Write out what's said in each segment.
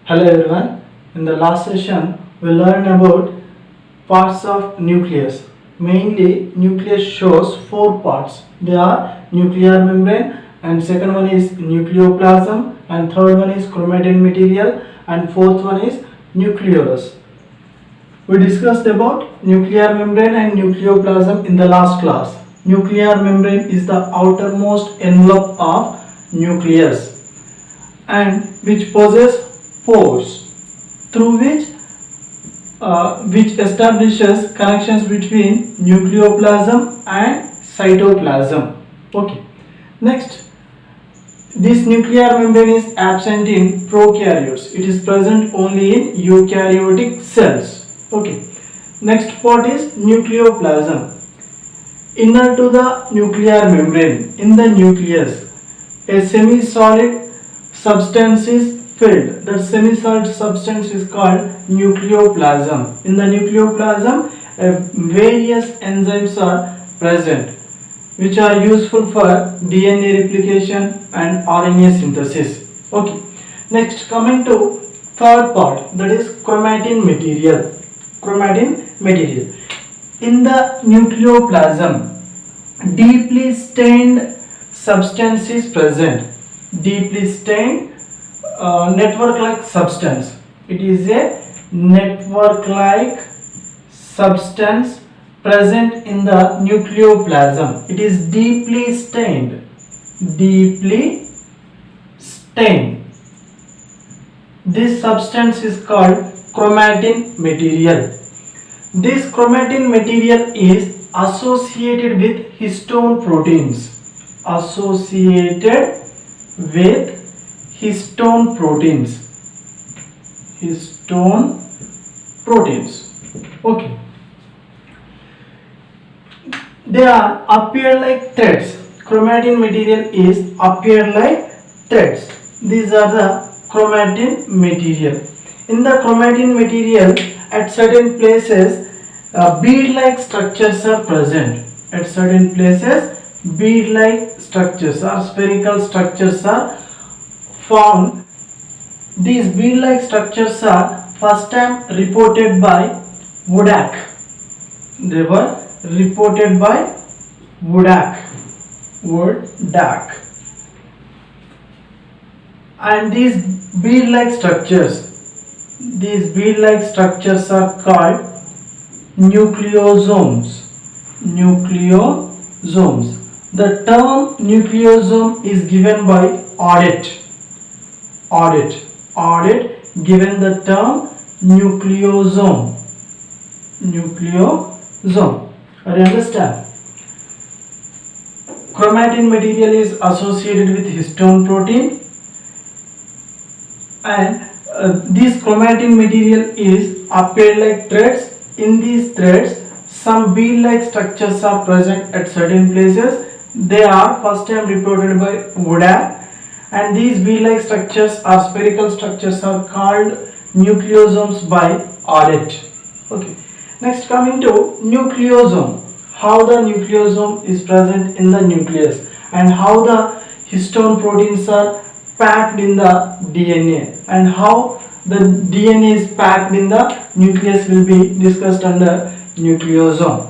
Hello everyone. In the last session, we learned about parts of nucleus. Mainly, nucleus shows four parts. They are nuclear membrane, and second one is nucleoplasm, and third one is chromatin material, and fourth one is nucleolus. We discussed about nuclear membrane and nucleoplasm in the last class. Nuclear membrane is the outermost envelope of nucleus and which possesses pores through which establishes connections between nucleoplasm and cytoplasm. Okay. Next, this nuclear membrane is absent in prokaryotes. It is present only in eukaryotic cells. Okay. Next part is nucleoplasm. Inner to the nuclear membrane, in the nucleus, a semi-solid substance is filled. That semi-solid substance is called nucleoplasm. In the nucleoplasm, various enzymes are present which are useful for DNA replication and RNA synthesis. Okay. Next, coming to third part, that is chromatin material. Chromatin material. In the nucleoplasm, deeply stained substance is present. Deeply stained network-like substance. It is a network-like substance present in the nucleoplasm. It is deeply stained. Deeply stained. This substance is called chromatin material. This chromatin material is associated with histone proteins. Associated with histone proteins. Histone proteins. Okay. They are appear like threads. Chromatin material is appear like threads. These are the chromatin material. In the chromatin material, at certain places, bead-like structures are present. At certain places, bead-like structures or spherical structures are found. These bead-like structures are first time reported by Wodak. They were reported by Wodak. And these bead-like structures are called nucleosomes. Nucleosomes. The term nucleosome is given by Audit. Given the term nucleosome. Are you understand? Chromatin material is associated with histone protein, and this chromatin material is appeared like threads. In these threads, some bead-like structures are present at certain places. They are first time reported by Wodak, and these bead-like structures or spherical structures are called nucleosomes by Audit. Okay. Next, coming to nucleosome. How the nucleosome is present in the nucleus and how the histone proteins are packed in the DNA and how the DNA is packed in the nucleus will be discussed under nucleosome.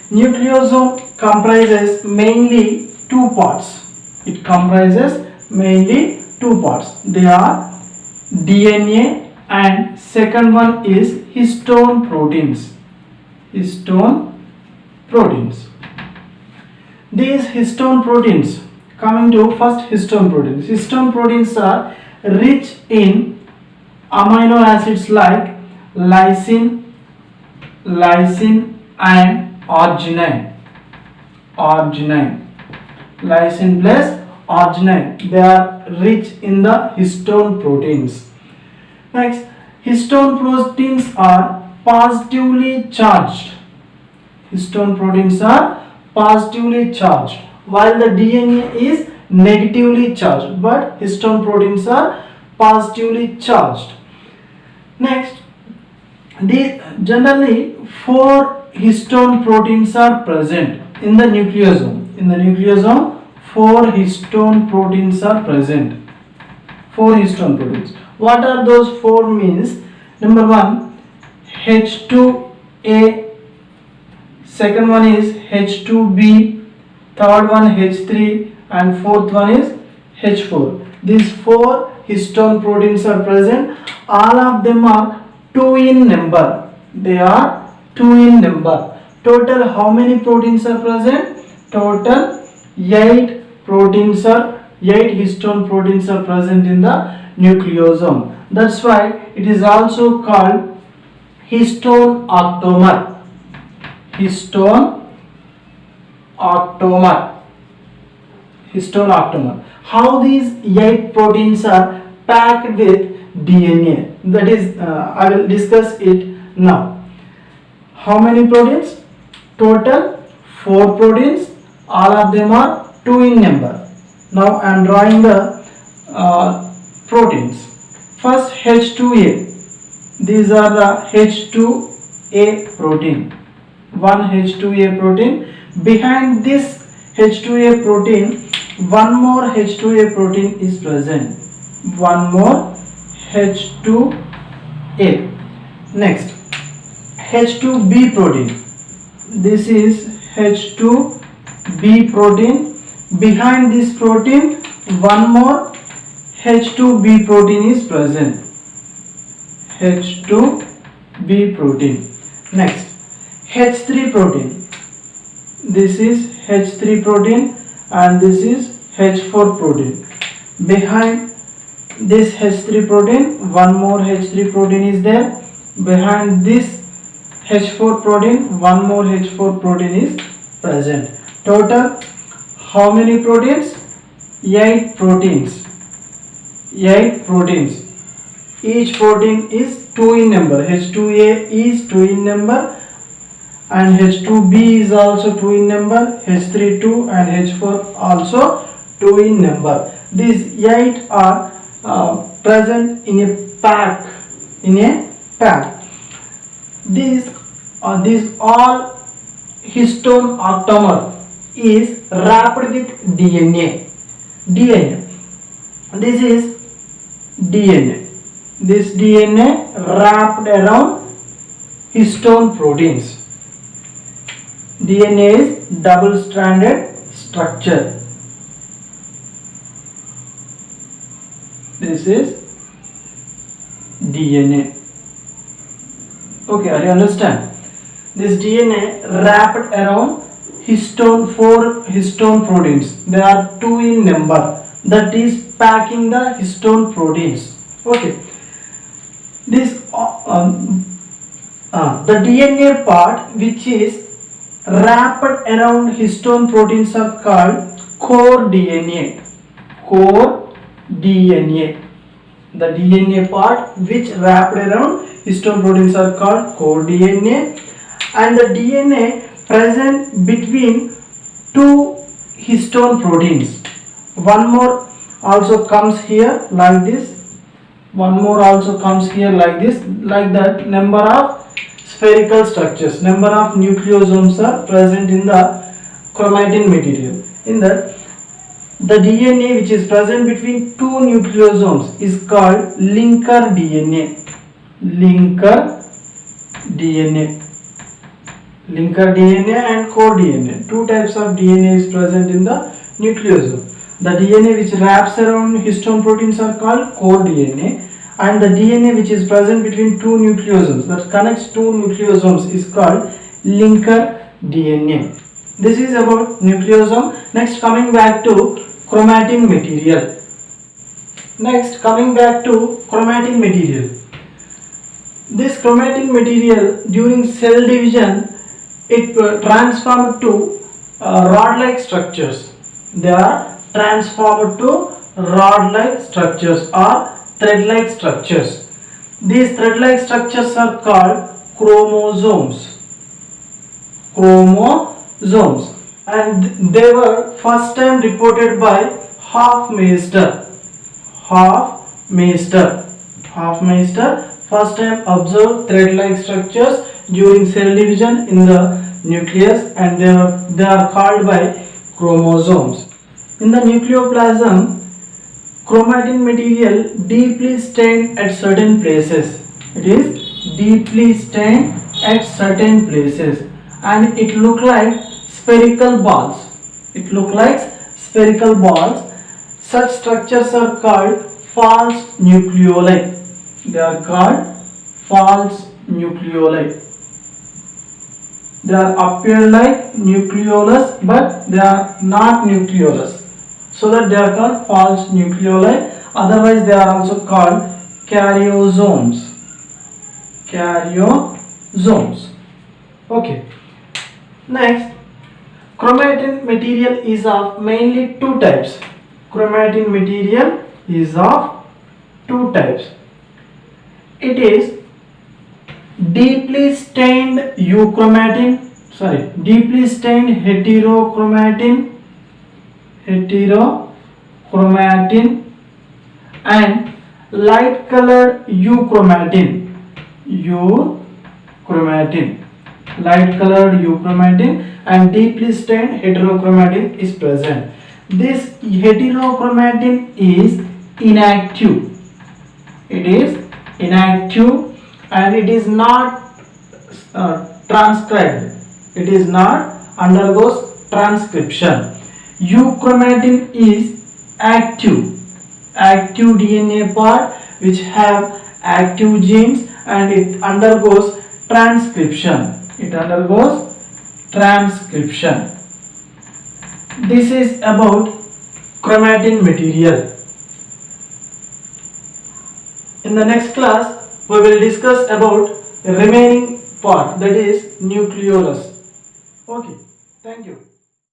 Nucleosome comprises mainly two parts. It comprises mainly two parts. They are DNA and second one is histone proteins. Histone proteins. These histone proteins, coming to first histone proteins. Histone proteins are rich in amino acids like lysine and arginine. Lysine plus arginine. They are rich in the histone proteins. Next, histone proteins are positively charged. Histone proteins are positively charged, while the DNA is negatively charged, but histone proteins are positively charged. Next, generally 4 histone proteins are present in the nucleosome. In the nucleosome, 4 histone proteins are present. 4 histone proteins. What are those four means? Number one, H2A, second one is H2B, third one H3, and fourth one is H4. These four histone proteins are present. All of them are 2 in number. They are 2 in number. Total how many proteins are present? Total 8 proteins are 8 histone proteins are present in the nucleosome. That's why it is also called histone octamer. Histone octamer. Histone octamer. How these 8 proteins are packed with DNA? That is, I will discuss it now. How many proteins? Total 4 proteins. All of them are 2 in number. Now I am drawing the proteins. First H2A. These are the H2A protein. One H2A protein. Behind this H2A protein, one more H2A protein is present. One more H2A. Next, H2B protein. This is H2B protein. Behind this protein, one more H2B protein is present. H2B protein. Next, H3 protein. This is H3 protein and this is H4 protein. Behind this H3 protein, one more H3 protein is there. Behind this H4 protein, one more H4 protein is present. Total how many proteins? 8 proteins. 8 proteins. Each protein is 2 in number. H2A is 2 in number and H2B is also 2 in number. H3 2 and H4 also 2 in number. These 8 are present in a pack. These all histone octamer is wrapped with DNA. This is DNA. This DNA wrapped around histone proteins. DNA is double-stranded structure. This is DNA. Okay, are you understand? This DNA wrapped around four histone proteins. They are 2 in number. That is packing the histone proteins. Okay. This the DNA part which is wrapped around histone proteins are called core DNA. Core DNA. The DNA part which wrapped around histone proteins are called core DNA, and the DNA present between 2 histone proteins. One more also comes here like this. One more also comes here like this. Like that, number of spherical structures, number of nucleosomes are present in the chromatin material. In that, the DNA which is present between 2 nucleosomes is called linker DNA. Linker DNA. Linker DNA and core DNA. 2 types of DNA is present in the nucleosome. The DNA which wraps around histone proteins are called core DNA, and the DNA which is present between 2 nucleosomes, that connects 2 nucleosomes, is called linker DNA. This is about nucleosome. Next, coming back to chromatin material. Next, coming back to chromatin material. This chromatin material during cell division, it transformed to rod-like structures. They are transformed to rod-like structures or thread-like structures. These thread-like structures are called chromosomes. Chromosomes, and they were first time reported by Hofmeister. Hofmeister first time observed thread-like structures during cell division in the nucleus, and they are called by chromosomes. In the nucleoplasm, chromatin material deeply stained at certain places. It is deeply stained at certain places, and it look like spherical balls. It look like spherical balls. Such structures are called false nucleoli. They are called false nucleoli. They are appear like nucleolus, but they are not nucleolus. So that they are called false nucleoli. Otherwise, they are also called karyosomes. Karyosomes. Okay. Next, chromatin material is of mainly two types. Chromatin material is of two types. It is deeply stained euchromatin, deeply stained heterochromatin, and light colored euchromatin, light colored euchromatin, and deeply stained heterochromatin is present. This heterochromatin is inactive. It is inactive and it is not transcribed. It is not undergoes transcription. Euchromatin is active DNA part which have active genes, and it undergoes transcription. This is about chromatin material. In the next class we will discuss about the remaining part, that is nucleolus. Okay, thank you.